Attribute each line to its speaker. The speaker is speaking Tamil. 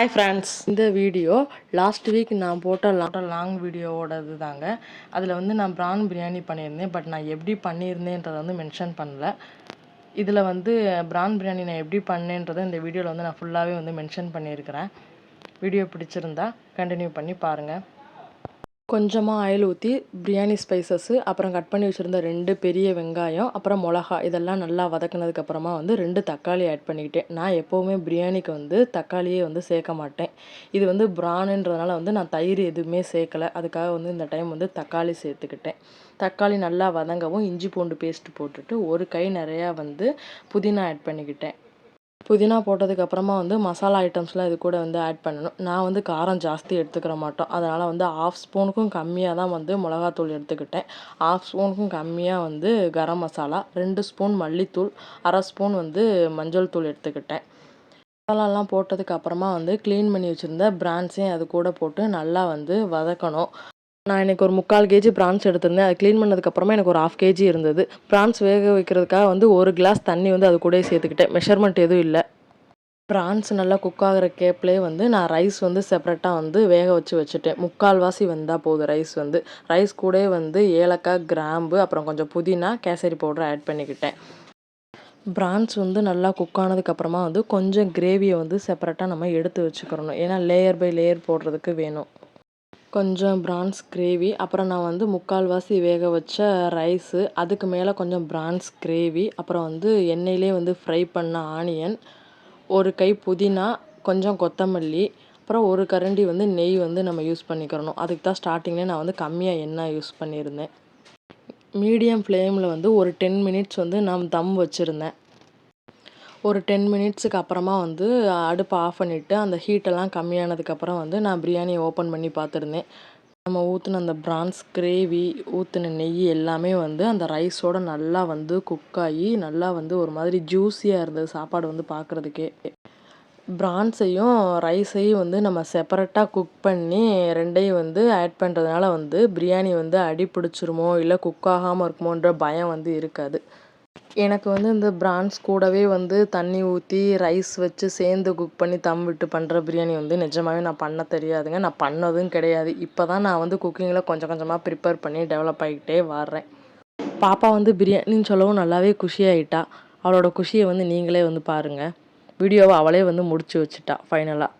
Speaker 1: ஹாய் ஃப்ரெண்ட்ஸ், இந்த வீடியோ லாஸ்ட் வீக் நான் போட்ட லாங் வீடியோவோடது தாங்க. அதில் வந்து நான் ப்ரான் பிரியாணி பண்ணியிருந்தேன். பட் நான் எப்படி பண்ணியிருந்தேன்றதை வந்து மென்ஷன் பண்ணல. இதில் வந்து ப்ரான் பிரியாணி நான் எப்படி பண்ணேன்றதை இந்த வீடியோவில் வந்து நான் ஃபுல்லாகவே வந்து மென்ஷன் பண்ணியிருக்கிறேன். வீடியோ பிடிச்சிருந்தா கண்டினியூ பண்ணி பாருங்கள். கொஞ்சமாக ஆயில் ஊற்றி பிரியாணி ஸ்பைசஸ்ஸு, அப்புறம் கட் பண்ணி வச்சுருந்த 2 பெரிய வெங்காயம், அப்புறம் மிளகா இதெல்லாம் நல்லா வதக்குனதுக்கப்புறமா வந்து 2 தக்காளி ஆட் பண்ணிக்கிட்டேன். நான் எப்போவுமே பிரியாணிக்கு வந்து தக்காளியே வந்து சேர்க்க மாட்டேன். இது வந்து ப்ரானுன்றதுனால வந்து நான் தயிர் எதுவுமே சேர்க்கலை. அதுக்காக வந்து இந்த டைம் வந்து தக்காளி சேர்த்துக்கிட்டேன். தக்காளி நல்லா வதங்கவும் இஞ்சி பூண்டு பேஸ்ட் போட்டுட்டு ஒரு கை நிறையா வந்து புதினா ஆட் பண்ணிக்கிட்டேன். புதினா போட்டதுக்கப்புறமா வந்து மசாலா ஐட்டம்ஸ்லாம் இது கூட வந்து ஆட் பண்ணணும். நான் வந்து காரம் ஜாஸ்தி எடுத்துக்கிற மாட்டோம். அதனால் வந்து 1/2 ஸ்பூனுக்கும் கம்மியாக தான் வந்து மிளகாத்தூள் எடுத்துக்கிட்டேன். 1/2 ஸ்பூனுக்கும் கம்மியாக வந்து கரம் மசாலா, 2 ஸ்பூன் மல்லித்தூள், 1/2 ஸ்பூன் வந்து மஞ்சள் தூள் எடுத்துக்கிட்டேன். மசாலாலாம் போட்டதுக்கப்புறமா வந்து க்ளீன் பண்ணி வச்சுருந்த பிரான்ஸையும் அது கூட போட்டு நல்லா வந்து வதக்கணும். நான் இன்றைக்கி ஒரு 3/4 கேஜி ப்ரான்ஸ் எடுத்திருந்தேன். அதை க்ளீன் பண்ணதுக்கப்புறமா எனக்கு ஒரு 1/2 கேஜி இருந்தது. ப்ரான்ஸ் வேக வைக்கிறதுக்காக வந்து 1 கிளாஸ் தண்ணி வந்து அது கூடயே சேர்த்துக்கிட்டேன். மெஷர்மெண்ட் எதுவும் இல்லை. ப்ரான்ஸ் நல்லா குக் ஆகிற கேப்லேயே வந்து நான் ரைஸ் வந்து செப்பரேட்டாக வந்து வேக வச்சுட்டேன். 3/4 வாசி வெந்தால் போதும் ரைஸ் வந்து. ரைஸ் கூடயே வந்து ஏலக்காய், கிராம்பு, அப்புறம் கொஞ்சம் புதினா, கேசரி பவுடர் ஆட் பண்ணிக்கிட்டேன். ப்ரான்ஸ் வந்து நல்லா குக் ஆனதுக்கப்புறமா வந்து கொஞ்சம் கிரேவியை வந்து செப்பரேட்டாக நம்ம எடுத்து வச்சுக்கிறணும். ஏன்னா லேயர் பை லேயர் போடுறதுக்கு வேணும். கொஞ்சம் ப்ரான்ஸ் கிரேவி, அப்புறம் நான் வந்து 3/4 வாசி வேக வச்ச ரைஸு, அதுக்கு மேலே கொஞ்சம் ப்ரான்ஸ் கிரேவி, அப்புறம் வந்து எண்ணெயிலே வந்து ஃப்ரை பண்ண ஆனியன், ஒரு கை புதினா, கொஞ்சம் கொத்தமல்லி, அப்புறம் ஒரு கரண்டி வந்து நெய் வந்து நம்ம யூஸ் பண்ணிக்கிறணும். அதுக்கு தான் ஸ்டார்டிங்லேயே நான் வந்து கம்மியாக எண்ணெய் யூஸ் பண்ணியிருந்தேன். மீடியம் ஃப்ளேமில் வந்து ஒரு 10 மினிட்ஸ் வந்து நான் தம் வச்சுருந்தேன். ஒரு 10 மினிட்ஸுக்கு அப்புறமா வந்து அடுப்பை ஆஃப் பண்ணிவிட்டு அந்த ஹீட்டெல்லாம் கம்மியானதுக்கப்புறம் வந்து நான் பிரியாணி ஓப்பன் பண்ணி பார்த்துருந்தேன். நம்ம ஊற்றின அந்த ப்ரான்ஸ் கிரேவி, ஊற்றின நெய் எல்லாமே வந்து அந்த ரைஸோடு நல்லா வந்து குக் ஆகி நல்லா வந்து ஒரு மாதிரி ஜூஸியாக இருந்தது சாப்பாடு வந்து பார்க்குறதுக்கே. ப்ரான்ஸையும் ரைஸையும் வந்து நம்ம செப்பரேட்டாக குக் பண்ணி 2ஐயும் வந்து ஆட் பண்ணுறதுனால வந்து பிரியாணி வந்து அடி பிடிச்சிருமோ இல்லை குக் ஆகாமல் இருக்குமோன்ற பயம் வந்து இருக்காது. எனக்கு வந்து இந்த ப்ரான்ஸ் கூடவே வந்து தண்ணி ஊற்றி ரைஸ் வச்சு சேர்ந்து குக் பண்ணி தம் விட்டு பண்ணுற பிரியாணி வந்து நிஜமாகவே நான் பண்ண தெரியாதுங்க. நான் பண்ணதும் கிடையாது. இப்போ தான் நான் வந்து குக்கிங்கில் கொஞ்சம் கொஞ்சமாக ப்ரிப்பேர் பண்ணி டெவலப் ஆகிக்கிட்டே வர்றேன். பாப்பா வந்து பிரியாணின்னு சொல்லவும் நல்லாவே குஷியாகிட்டா. அவளோட குஷியை வந்து நீங்களே வந்து பாருங்கள். வீடியோவை அவளே வந்து முடிச்சு வச்சுட்டா ஃபைனலாக.